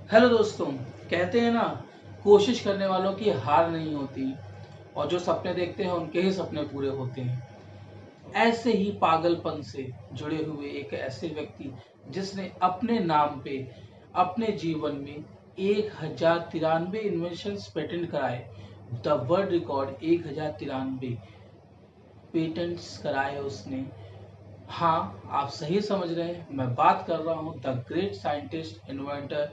Hello दोस्तों। कहते हैं ना, कोशिश करने वालों की हार नहीं होती और जो सपने देखते हैं उनके ही सपने पूरे होते हैं। ऐसे ही पागलपन से जुड़े हुए एक ऐसे व्यक्ति जिसने अपने नाम पे अपने जीवन में 1093 इन्वेंशन पेटेंट कराए। द वर्ल्ड रिकॉर्ड 1093 पेटेंट्स कराए उसने। हाँ, आप सही समझ रहे हैं, मैं बात कर रहा हूँ the great scientist inventor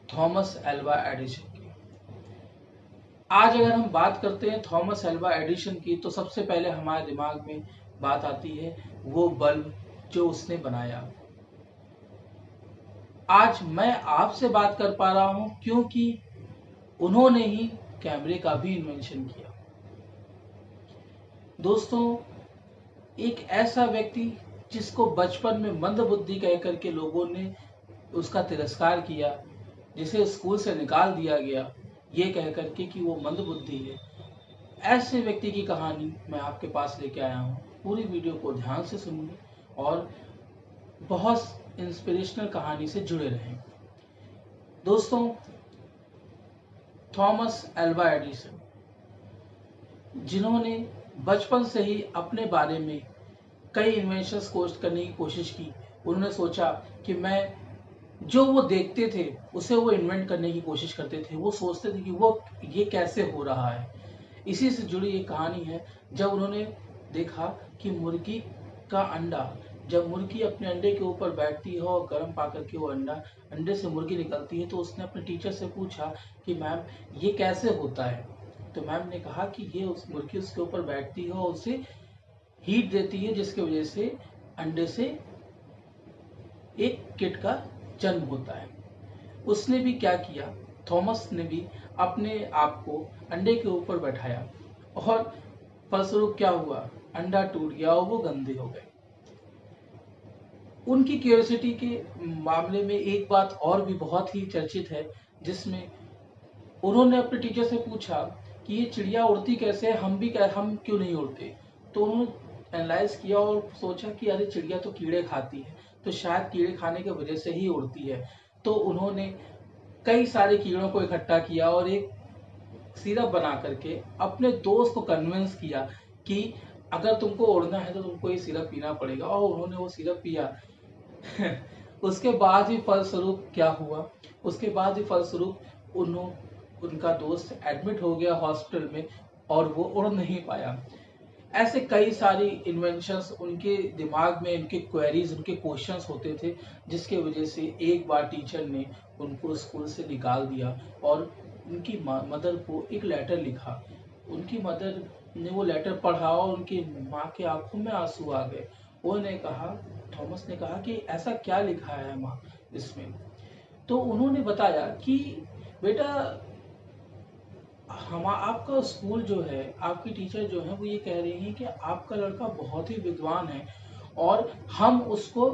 Thomas Alva Edison की। आज अगर हम बात करते हैं थॉमस एल्वा एडिसन की तो सबसे पहले हमारे दिमाग में बात आती है वो बल्ब जो उसने बनाया। आज मैं आपसे बात कर पा रहा हूं क्योंकि उन्होंने ही कैमरे का भी इन्वेंशन किया। दोस्तों, एक ऐसा व्यक्ति जिसको बचपन में मंदबुद्धि कह करके लोगों ने उसका तिरस्कार किया, जिसे स्कूल से निकाल दिया गया ये कह करके कि वो मंदबुद्धि है, ऐसे व्यक्ति की कहानी मैं आपके पास लेके आया हूँ। पूरी वीडियो को ध्यान से सुनिए और बहुत इंस्पिरेशनल कहानी से जुड़े रहें। दोस्तों, थॉमस एल्वा एडिसन जिन्होंने बचपन से ही अपने बारे में कई इन्वेंशंस खोज करने की कोशिश की, उन्होंने सोचा कि मैं जो वो देखते थे उसे वो इन्वेंट करने की कोशिश करते थे। वो सोचते थे कि वो ये कैसे हो रहा है। इसी से जुड़ी एक कहानी है। जब उन्होंने देखा कि मुर्गी का अंडा, जब मुर्गी अपने अंडे के ऊपर बैठती है और गर्म पा करके वो अंडा अंडे से मुर्गी निकलती है, तो उसने अपने टीचर से पूछा कि मैम ये कैसे होता है। तो मैम ने कहा कि ये उस मुर्गी उसके ऊपर बैठती है और उसे हीट देती है, जिसकी वजह से अंडे से एक किट का जन्म होता है। उसने भी क्या किया, थॉमस ने भी अपने आप को अंडे के ऊपर बैठाया और फलस्वरूप क्या हुआ, अंडा टूट गया और वो गंदे हो गए। उनकी क्यूरियोसिटी के मामले में एक बात और भी बहुत ही चर्चित है, जिसमें उन्होंने अपने टीचर से पूछा कि ये चिड़िया उड़ती कैसे है, हम क्यों नहीं उड़ते। तो उन्होंने एनालाइज किया और सोचा कि अरे चिड़िया तो कीड़े खाती है, तो शायद कीड़े खाने की वजह से ही उड़ती है। तो उन्होंने कई सारे कीड़ों को इकट्ठा किया और एक सिरप बना करके अपने दोस्त को कन्विंस किया कि अगर तुमको उड़ना है तो तुमको ये सिरप पीना पड़ेगा, और उन्होंने वो सिरप पिया। उसके बाद ही फलस्वरूप क्या हुआ, उसके बाद ही फलस्वरूप उनका दोस्त एडमिट हो गया हॉस्पिटल में और वो उड़ नहीं पाया। ऐसे कई सारी इन्वेंशंस उनके दिमाग में, उनके क्वेरीज, उनके क्वेश्चंस होते थे, जिसके वजह से एक बार टीचर ने उनको स्कूल से निकाल दिया और उनकी मदर को एक लेटर लिखा। उनकी मदर ने वो लेटर पढ़ा और उनकी माँ के आंखों में आंसू आ गए। उन्होंने कहा, थॉमस ने कहा कि ऐसा क्या लिखा है माँ इसमें। तो उन्होंने बताया कि बेटा, हम आपका स्कूल जो है, आपकी टीचर जो है वो ये कह रही हैं कि आपका लड़का बहुत ही विद्वान है और हम उसको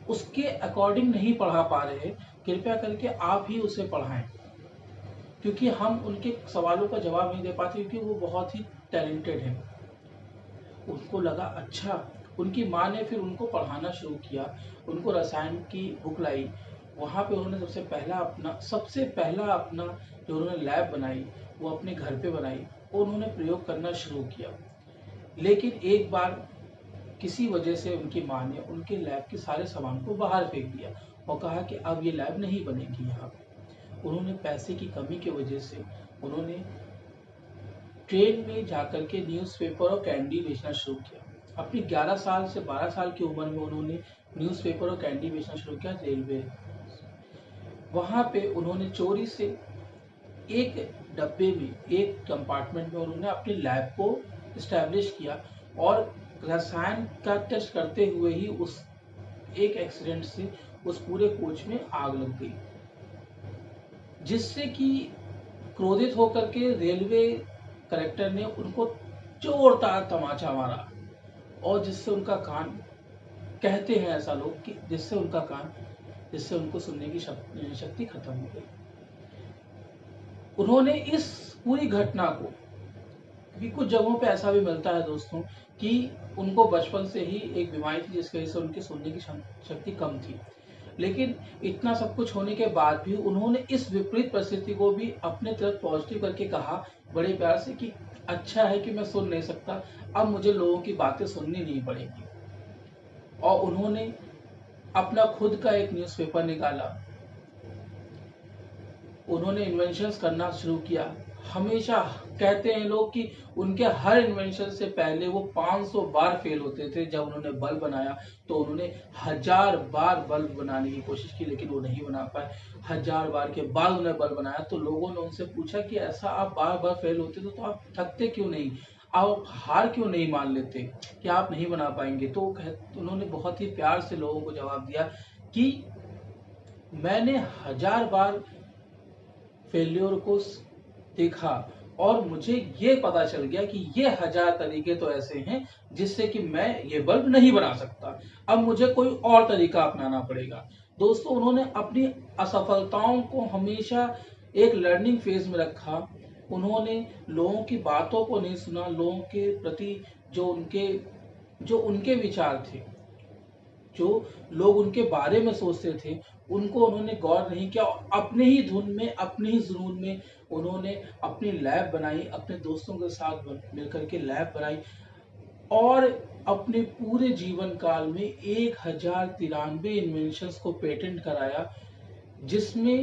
उसके अकॉर्डिंग नहीं पढ़ा पा रहे हैं, कृपया करके आप ही उसे पढ़ाएं, क्योंकि हम उनके सवालों का जवाब नहीं दे पाते, क्योंकि वो बहुत ही टैलेंटेड है। उनको लगा अच्छा। उनकी माँ ने फिर उनको पढ़ाना शुरू किया, उनको रसायन की बुक लाई। वहाँ पे उन्होंने सबसे पहला अपना जो उन्होंने लैब बनाई वो अपने घर पे बनाई और उन्होंने प्रयोग करना शुरू किया। लेकिन एक बार किसी वजह से उनकी माँ ने उनके लैब के सारे सामान को बाहर फेंक दिया और कहा कि अब ये लैब नहीं बनेगी यहाँ पे। उन्होंने पैसे की कमी की वजह से उन्होंने ट्रेन में जाकर के न्यूज़पेपर और कैंडी बेचना शुरू किया। अपनी 11 साल से 12 साल की उम्र में उन्होंने न्यूज़पेपर और कैंडी बेचना शुरू किया रेलवे। वहाँ पे उन्होंने चोरी से एक डब्बे में, एक कंपार्टमेंट में उन्होंने अपने लैब को इस्टेब्लिश किया और रसायन का टेस्ट करते हुए ही उस एक एक्सीडेंट से उस पूरे कोच में आग लग गई, जिससे कि क्रोधित होकर के रेलवे कलेक्टर ने उनको जोरदार तमाचा मारा और जिससे उनका कान, कहते हैं ऐसा लोग कि जिससे उनको सुनने की शक्ति खत्म हो गई। उन्होंने इस पूरी घटना को, क्योंकि कुछ जगहों पे ऐसा भी मिलता है दोस्तों कि उनको बचपन से ही एक बीमारी थी जिसकी वजह से उनकी सुनने की शक्ति कम थी। लेकिन इतना सब कुछ होने के बाद भी उन्होंने इस विपरीत परिस्थिति को भी अपने तरफ पॉजिटिव करके कहा बड़े प्यार से कि अच्छा है कि मैं सुन नहीं सकता, अब मुझे लोगों की बातें सुननी नहीं पड़ेगी। और उन्होंने अपना खुद का एक न्यूज़पेपर निकाला, उन्होंने इन्वेंशंस करना शुरू किया। हमेशा कहते हैं लोग कि उनके हर इन्वेंशन से पहले वो 500 बार फेल होते थे। जब उन्होंने बल्ब बनाया तो उन्होंने 1000 बार बल्ब बनाने की कोशिश की, लेकिन वो नहीं बना पाए। 1000 बार के बाद उन्होंने बल्ब बनाया तो लोगों ने उनसे पूछा कि ऐसा आप बार बार फेल होते तो आप थकते क्यों नहीं, आप हार क्यों नहीं मान लेते कि आप नहीं बना पाएंगे। तो उन्होंने बहुत ही प्यार से लोगों को जवाब दिया कि मैंने 1000 बार फेल्योर को देखा और मुझे ये पता चल गया कि ये 1000 तरीके तो ऐसे हैं जिससे कि मैं ये बल्ब नहीं बना सकता, अब मुझे कोई और तरीका अपनाना पड़ेगा। दोस्तों, उन्होंने अपनी असफलताओं को हमेशा एक लर्निंग फेज में रखा। उन्होंने लोगों की बातों को नहीं सुना, लोगों के प्रति जो उनके विचार थे, जो लोग उनके बारे में सोचते थे, उनको उन्होंने गौर नहीं किया। अपने ही धुन में, अपने ही जुनून में उन्होंने अपनी लैब बनाई, अपने दोस्तों के साथ मिलकर के लैब बनाई और अपने पूरे जीवन काल में 1093 इन्वेंशंस को पेटेंट कराया, जिसमें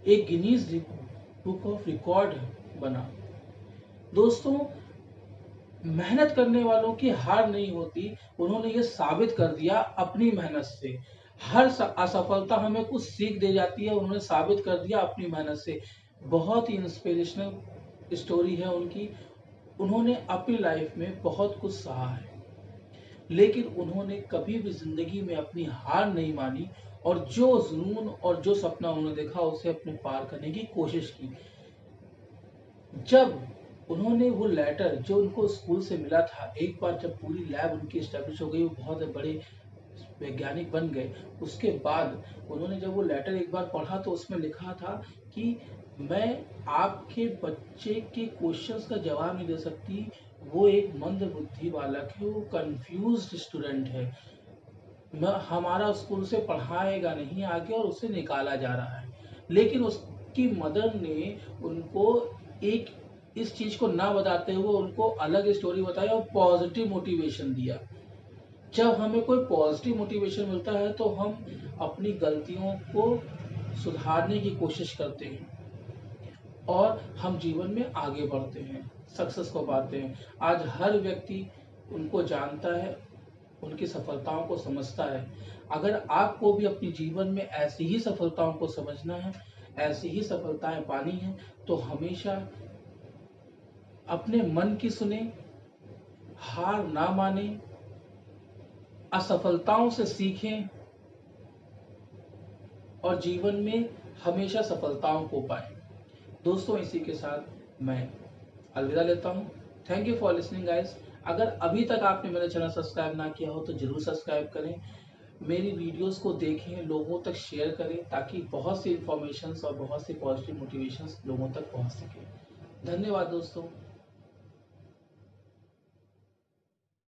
एक गिनीज बुक ऑफ रिकॉर्ड बना। दोस्तों, मेहनत करने वालों की हार नहीं होती, उन्होंने ये साबित कर दिया अपनी मेहनत से। हर असफलता हमें कुछ सीख दे जाती है, उन्होंने साबित कर दिया अपनी मेहनत से। बहुत ही इंस्पिरेशनल स्टोरी है उनकी। उन्होंने अपनी लाइफ में बहुत कुछ सहा है, लेकिन उन्होंने कभी भी जिंदगी में अपनी हार नहीं मानी और जो जुनून और जो सपना उन्होंने देखा उसे अपने पार करने की कोशिश की। जब उन्होंने वो लेटर जो उनको स्कूल से मिला था, एक बार जब पूरी लैब उनकी एस्टेब्लिश हो गई, वो बहुत बड़े वैज्ञानिक बन गए, उसके बाद उन्होंने जब वो लेटर एक बार पढ़ा तो उसमें लिखा था कि मैं आपके बच्चे के क्वेश्चंस का जवाब नहीं दे सकती, वो एक मंद बुद्धि बालक है, वो कंफ्यूज्ड स्टूडेंट है, हमारा स्कूल से पढ़ाएगा नहीं आगे और उसे निकाला जा रहा है। लेकिन उसकी मदर ने उनको एक इस चीज को ना बताते हुए उनको अलग स्टोरी बताई और पॉजिटिव मोटिवेशन दिया। जब हमें कोई पॉजिटिव मोटिवेशन मिलता है तो हम अपनी गलतियों को सुधारने की कोशिश करते हैं और हम जीवन में आगे बढ़ते हैं, सक्सेस को पाते हैं। आज हर व्यक्ति उनको जानता है, उनकी सफलताओं को समझता है। अगर आपको भी अपने जीवन में ऐसी ही सफलताओं को समझना है, ऐसी ही सफलताएं पानी है, तो हमेशा अपने मन की सुने, हार ना माने, असफलताओं से सीखें और जीवन में हमेशा सफलताओं को पाएं। दोस्तों, इसी के साथ मैं अलविदा लेता हूं। Thank you for listening guys. अगर अभी तक आपने मेरा चैनल सब्सक्राइब ना किया हो तो जरूर सब्सक्राइब करें, मेरी वीडियोस को देखें, लोगों तक शेयर करें, ताकि बहुत सी इंफॉर्मेशन और बहुत सी पॉजिटिव मोटिवेशंस लोगों तक पहुंच सके। धन्यवाद दोस्तों।